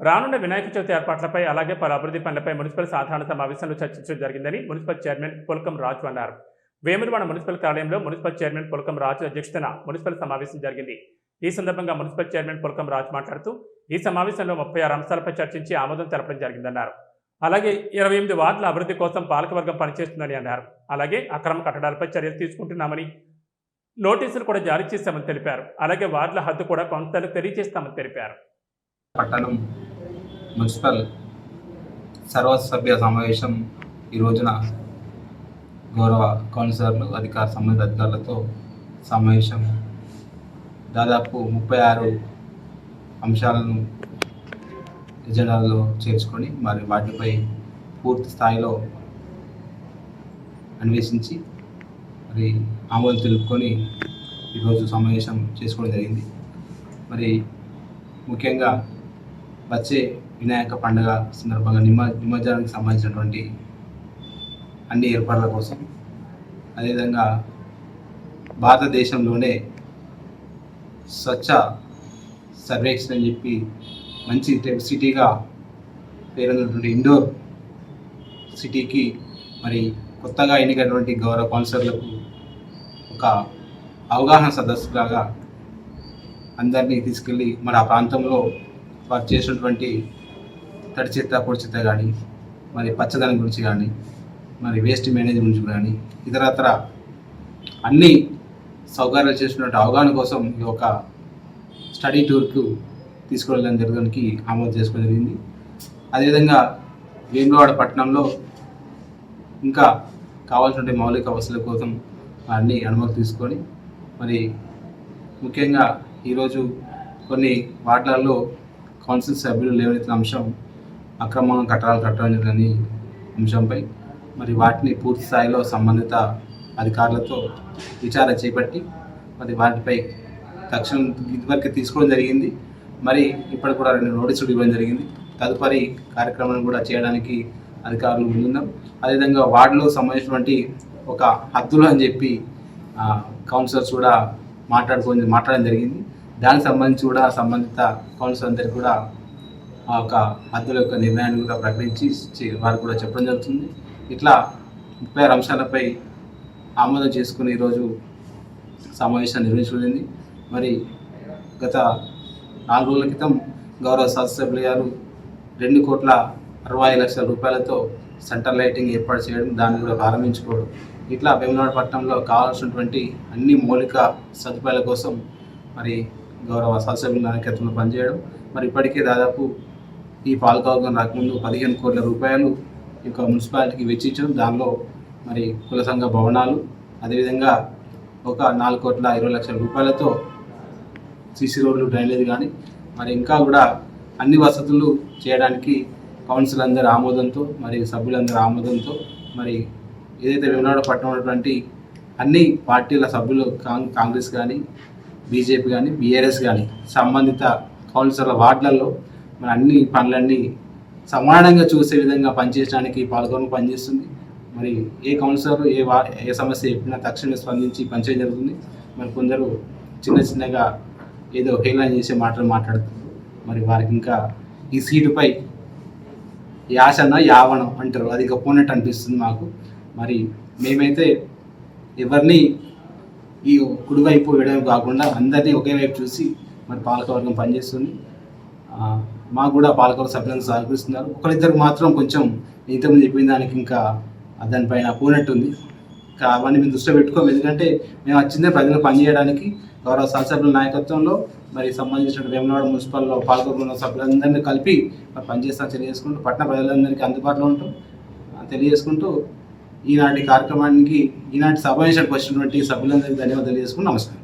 రానున్న వినాయక చవితి ఏర్పాట్లపై అలాగే పలు అభివృద్ధి పనులపై మున్సిపల్ సాధారణ సమావేశంలో చర్చించడం జరిగిందని మున్సిపల్ చైర్మన్ పులకం రాజు అన్నారు. వేములవాడ మున్సిపల్ కార్యాలయంలో మున్సిపల్ చైర్మన్ పులకం రాజు అధ్యక్షతన మున్సిపల్ సమావేశం జరిగింది. ఈ సందర్భంగా మున్సిపల్ చైర్మన్ పులకం రాజు మాట్లాడుతూ ఈ సమావేశంలో 36 అంశాలపై చర్చించి ఆమోదం తెలపడం జరిగిందన్నారు. అలాగే 28 వార్డుల అభివృద్ధి కోసం పాలకవర్గం పనిచేస్తుందని అన్నారు. అలాగే అక్రమ కట్టడాలపై చర్యలు తీసుకుంటున్నామని, నోటీసులు కూడా జారీ చేశామని తెలిపారు. అలాగే వార్డుల హద్దు కూడా కౌన్సిలర్లకు తెలియజేస్తామని తెలిపారు. పట్టణం మున్సిపల్ సర్వసభ్య సమావేశం ఈ రోజున గౌరవ కౌన్సిలర్లు సంబంధిత అధికారులతో సమావేశం దాదాపు 36 అంశాలను ఎజెండాలో చేర్చుకొని మరి వాటిపై పూర్తి స్థాయిలో అన్వేషించి మరి ఆమోదం తెలుపుకొని ఈరోజు సమావేశం చేసుకోవడం జరిగింది. మరి ముఖ్యంగా వచ్చే వినాయక పండుగ సందర్భంగా నిమజ్జనానికి సంబంధించినటువంటి అన్ని ఏర్పాట్ల కోసం, అదేవిధంగా భారతదేశంలోనే స్వచ్ఛ సర్వేక్షణ అని చెప్పి మంచి సిటీగా పేరున్నటువంటి ఇండోర్ సిటీకి మరి కొత్తగా ఎన్నికైనటువంటి గౌరవ కౌన్సిలర్లకు ఒక అవగాహన సదస్సులాగా అందరినీ తీసుకెళ్ళి మరి ఆ ప్రాంతంలో వారు చేసినటువంటి తడి చెత్త పొడి చెత్త కానీ, మరి పచ్చదనం గురించి కానీ, మరి వేస్ట్ మేనేజ్ గురించి కానీ, ఇతరత్ర అన్ని సౌకర్యాలు చేసినటువంటి అవగాహన కోసం ఈ ఒక స్టడీ టూర్కు తీసుకువెళ్ళడం జరగడానికి ఆమోదం చేసుకోవడం జరిగింది. అదేవిధంగా వేములవాడ పట్టణంలో ఇంకా కావాల్సిన మౌలిక వసతుల కోసం అన్ని అనుమతి తీసుకొని మరి ముఖ్యంగా ఈరోజు కొన్ని వార్డులలో కౌన్సిల్ సభ్యులు లేవనెత్తిన అంశం అక్రమంగా కట్టడాలు కట్టడం అనే అంశంపై మరి వాటిని పూర్తి స్థాయిలో సంబంధిత అధికారులతో విచారణ చేపట్టి మరి వాటిపై తక్షణం ఇదివరకు తీసుకోవడం జరిగింది. మరి ఇప్పటికి కూడా 2 నోటీసులు ఇవ్వడం జరిగింది. తదుపరి కార్యక్రమాన్ని కూడా చేయడానికి అధికారులు ముందున్నారు. అదేవిధంగా వార్డులో సంబంధించినటువంటి ఒక హద్దులు అని చెప్పి కౌన్సిలర్స్ కూడా మాట్లాడడం జరిగింది. దానికి సంబంధించి కూడా సంబంధిత కౌన్సిలర్ అందరికీ కూడా ఒక హద్దుల యొక్క నిర్ణయాన్ని కూడా ప్రకటించి వారు కూడా చెప్పడం జరుగుతుంది. ఇట్లా 36 అంశాలపై ఆమోదం చేసుకుని ఈరోజు సమావేశాన్ని నిర్వహించబడింది. మరి గత 4 రోజుల క్రితం గౌరవ శాసనసభ్యులు గారు 2,65,00,000 రూపాయలతో సెంటర్ లైటింగ్ ఏర్పాటు చేయడం, దాన్ని కూడా ప్రారంభించుకోవడం, ఇట్లా వేములవాడ పట్టణంలో కావాల్సినటువంటి అన్ని మౌలిక సదుపాయాల కోసం మరి గౌరవ శాసనసభ్యుల నాయకత్వంలో పనిచేయడం. మరి ఇప్పటికే దాదాపు ఈ పాలకవర్గం రాకముందు 15 కోట్ల రూపాయలు ఈ యొక్క మున్సిపాలిటీకి వెచ్చించడం, దానిలో మరి కుల సంఘ భవనాలు, అదేవిధంగా ఒక 4,20,00,000 రూపాయలతో సీసీ రోడ్లు, డ్రైనేజ్ కానీ మరి ఇంకా కూడా అన్ని వసతులు చేయడానికి కౌన్సిల్ అందరి ఆమోదంతో మరి సభ్యులందరి ఆమోదంతో మరి ఏదైతే వేములవాడ పట్టణం ఉన్నటువంటి అన్ని పార్టీల సభ్యులు కాంగ్రెస్ కానీ, బీజేపీ కానీ, బీఆర్ఎస్ కానీ సంబంధిత కౌన్సిలర్ల వార్డులలో మరి అన్ని పనులన్నీ సమానంగా చూసే విధంగా పనిచేయడానికి పాల్గొని పనిచేస్తుంది. మరి ఏ కౌన్సిలర్ ఏ సమస్య చెప్పినా తక్షణమే స్పందించి పనిచేయడం జరుగుతుంది. మరి కొందరు చిన్నగా ఏదో హేళన చేసే మాటలు మాట్లాడుతున్నారు. మరి వారికి ఇంకా ఈ సీటుపై యాసన యావనం అంటారు, అది గొప్పనట్టు అనిపిస్తుంది మాకు. మరి మేమైతే ఎవరిని ఈ కుడివైపు వేయడం కాకుండా అందరినీ ఒకే వైపు చూసి మరి పాలకవర్గం పనిచేస్తుంది. మాకు కూడా పాలకవర్గ సభ్యులను సహకరిస్తున్నారు. ఒకరిద్దరు మాత్రం కొంచెం ఇంతకుముందు చెప్పిన దానికి ఇంకా దానిపైన పోనట్టుంది. అవన్నీ మేము దృష్టిలో పెట్టుకోము. ఎందుకంటే మేము వచ్చిందే ప్రజలు పనిచేయడానికి. గౌరవ శాసనసభ్యుల నాయకత్వంలో మరి సంబంధించిన వేములవాడ మున్సిపల్లో పాలకవర్గ సభ్యులందరినీ కలిపి మరి పనిచేస్తామని తెలియజేసుకుంటూ పట్టణ ప్రజలందరికీ అందుబాటులో ఉంటాం తెలియజేసుకుంటూ ఈనాటి కార్యక్రమానికి ఈనాటి సమావేశానికి వచ్చినటువంటి సభ్యులందరికీ ధన్యవాదాలు తెలియజేసుకుంటూ నమస్కారం.